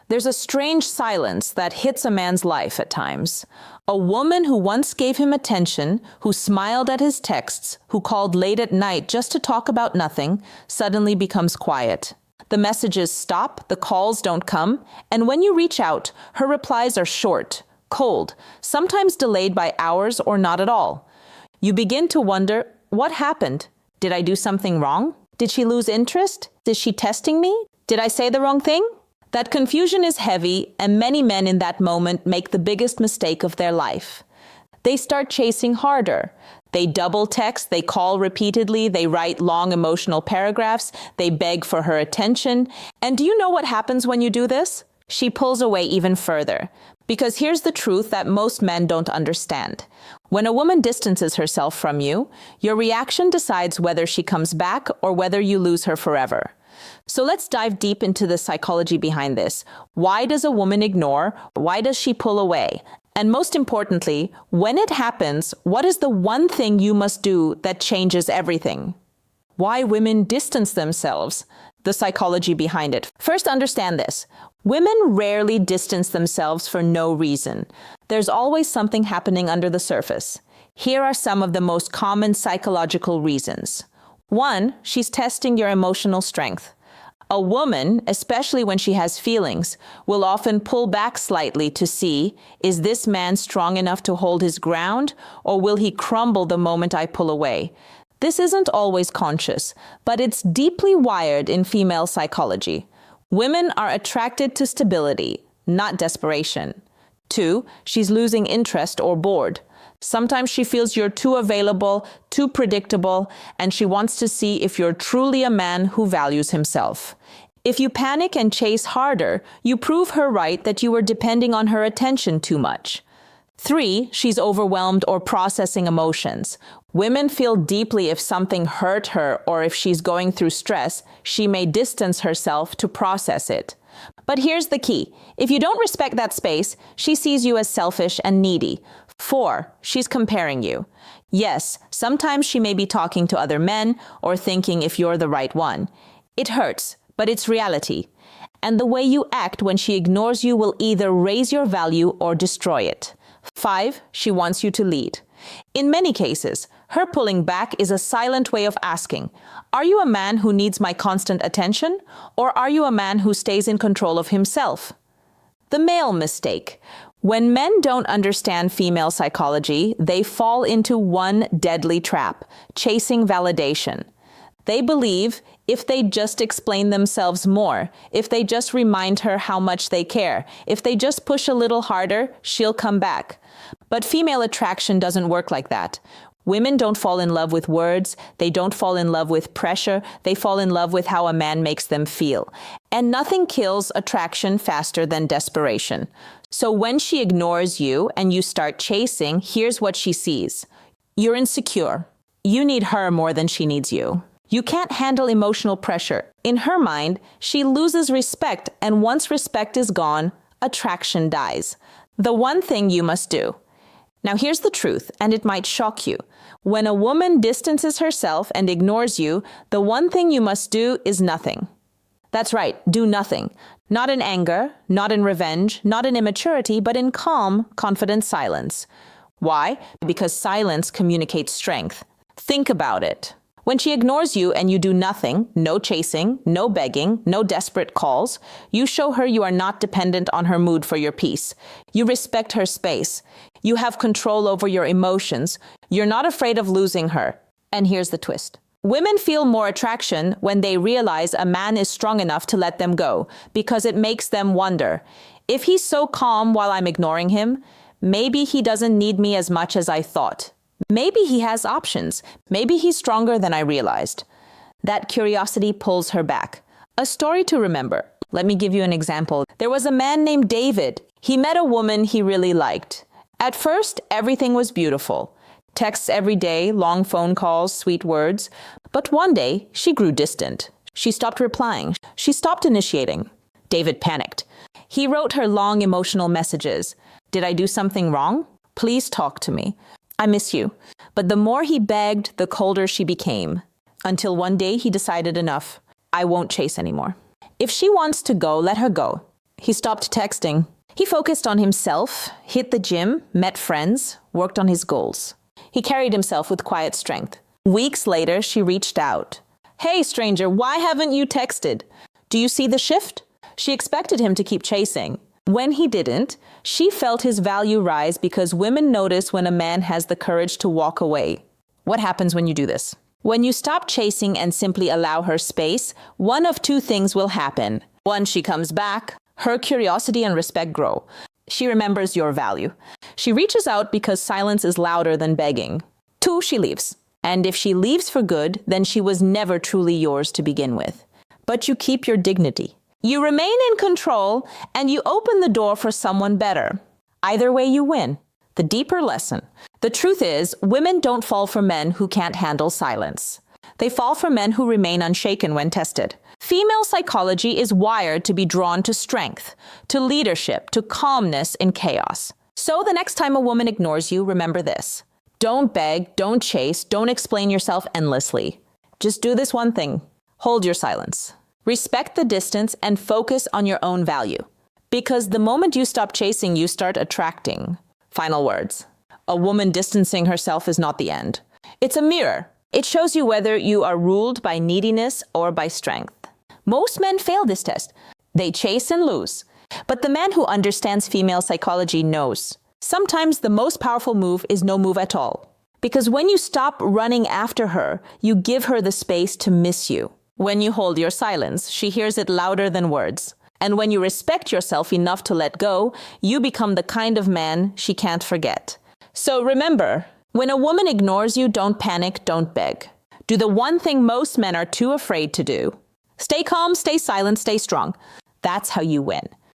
There's a strange silence that hits a man's life at times. A woman who once gave him attention, who smiled at his texts, who called late at night just to talk about nothing, suddenly becomes quiet. The messages stop, the calls don't come, and when you reach out, her replies are short, cold, sometimes delayed by hours or not at all. You begin to wonder, what happened? Did I do something wrong? Did she lose interest? Is she testing me? Did I say the wrong thing? That confusion is heavy, and many men in that moment make the biggest mistake of their life. They start chasing harder. They double text, they call repeatedly, they write long emotional paragraphs, they beg for her attention. And do you know what happens when you do this? She pulls away even further. Because here's the truth that most men don't understand. When a woman distances herself from you, your reaction decides whether she comes back or whether you lose her forever. So let's dive deep into the psychology behind this. Why does a woman ignore? Why does she pull away? And most importantly, when it happens, what is the one thing you must do that changes everything? Why women distance themselves? The psychology behind it. First, understand this. Women rarely distance themselves for no reason. There's always something happening under the surface. Here are some of the most common psychological reasons. 1, she's testing your emotional strength. A woman, especially when she has feelings, will often pull back slightly to see, is this man strong enough to hold his ground, or will he crumble the moment I pull away? This isn't always conscious, but it's deeply wired in female psychology. Women are attracted to stability, not desperation. 2, she's losing interest or bored. Sometimes she feels you're too available, too predictable, and she wants to see if you're truly a man who values himself. If you panic and chase harder, you prove her right that you were depending on her attention too much. 3, she's overwhelmed or processing emotions. Women feel deeply if something hurt her or if she's going through stress, she may distance herself to process it. But here's the key. If you don't respect that space, she sees you as selfish and needy. 4, she's comparing you. Yes, sometimes she may be talking to other men or thinking if you're the right one. It hurts, but it's reality. And the way you act when she ignores you will either raise your value or destroy it. 5, she wants you to lead. In many cases, her pulling back is a silent way of asking, are you a man who needs my constant attention, or are you a man who stays in control of himself? The male mistake. When men don't understand female psychology, they fall into one deadly trap, chasing validation. They believe if they just explain themselves more, if they just remind her how much they care, if they just push a little harder, she'll come back. But female attraction doesn't work like that. Women don't fall in love with words, they don't fall in love with pressure, they fall in love with how a man makes them feel. And nothing kills attraction faster than desperation. So when she ignores you and you start chasing, here's what she sees. You're insecure. You need her more than she needs you. You can't handle emotional pressure. In her mind, she loses respect, and once respect is gone, attraction dies. The one thing you must do. Now here's the truth, and it might shock you. When a woman distances herself and ignores you, the one thing you must do is nothing. That's right, do nothing. Not in anger, not in revenge, not in immaturity, but in calm, confident silence. Why? Because silence communicates strength. Think about it. When she ignores you and you do nothing, no chasing, no begging, no desperate calls, you show her you are not dependent on her mood for your peace. You respect her space. You have control over your emotions. You're not afraid of losing her. And here's the twist. Women feel more attraction when they realize a man is strong enough to let them go, because it makes them wonder, if he's so calm while I'm ignoring him, maybe he doesn't need me as much as I thought. Maybe he has options. Maybe he's stronger than I realized. That curiosity pulls her back. A story to remember. Let me give you an example. There was a man named David. He met a woman he really liked. At first, everything was beautiful. Texts every day, long phone calls, sweet words. But one day, she grew distant. She stopped replying. She stopped initiating. David panicked. He wrote her long emotional messages. Did I do something wrong? Please talk to me. I miss you. But the more he begged, the colder she became. Until one day he decided enough. I won't chase anymore. If she wants to go, let her go. He stopped texting. He focused on himself, hit the gym, met friends, worked on his goals. He carried himself with quiet strength. Weeks later, she reached out. "Hey, stranger, why haven't you texted?" Do you see the shift? She expected him to keep chasing. When he didn't, she felt his value rise because women notice when a man has the courage to walk away. What happens when you do this? When you stop chasing and simply allow her space, one of two things will happen. One, she comes back. Her curiosity and respect grow. She remembers your value. She reaches out because silence is louder than begging. Two, she leaves. And if she leaves for good, then she was never truly yours to begin with. But you keep your dignity. You remain in control, and you open the door for someone better. Either way, you win. The deeper lesson. The truth is, women don't fall for men who can't handle silence. They fall for men who remain unshaken when tested. Female psychology is wired to be drawn to strength, to leadership, to calmness in chaos. So the next time a woman ignores you, remember this. Don't beg, don't chase, don't explain yourself endlessly. Just do this one thing. Hold your silence. Respect the distance and focus on your own value. Because the moment you stop chasing, you start attracting. Final words. A woman distancing herself is not the end. It's a mirror. It shows you whether you are ruled by neediness or by strength. Most men fail this test. They chase and lose. But the man who understands female psychology knows. Sometimes the most powerful move is no move at all. Because when you stop running after her, you give her the space to miss you. When you hold your silence, she hears it louder than words. And when you respect yourself enough to let go, you become the kind of man she can't forget. So remember, when a woman ignores you, don't panic, don't beg. Do the one thing most men are too afraid to do. Stay calm, stay silent, stay strong. That's how you win.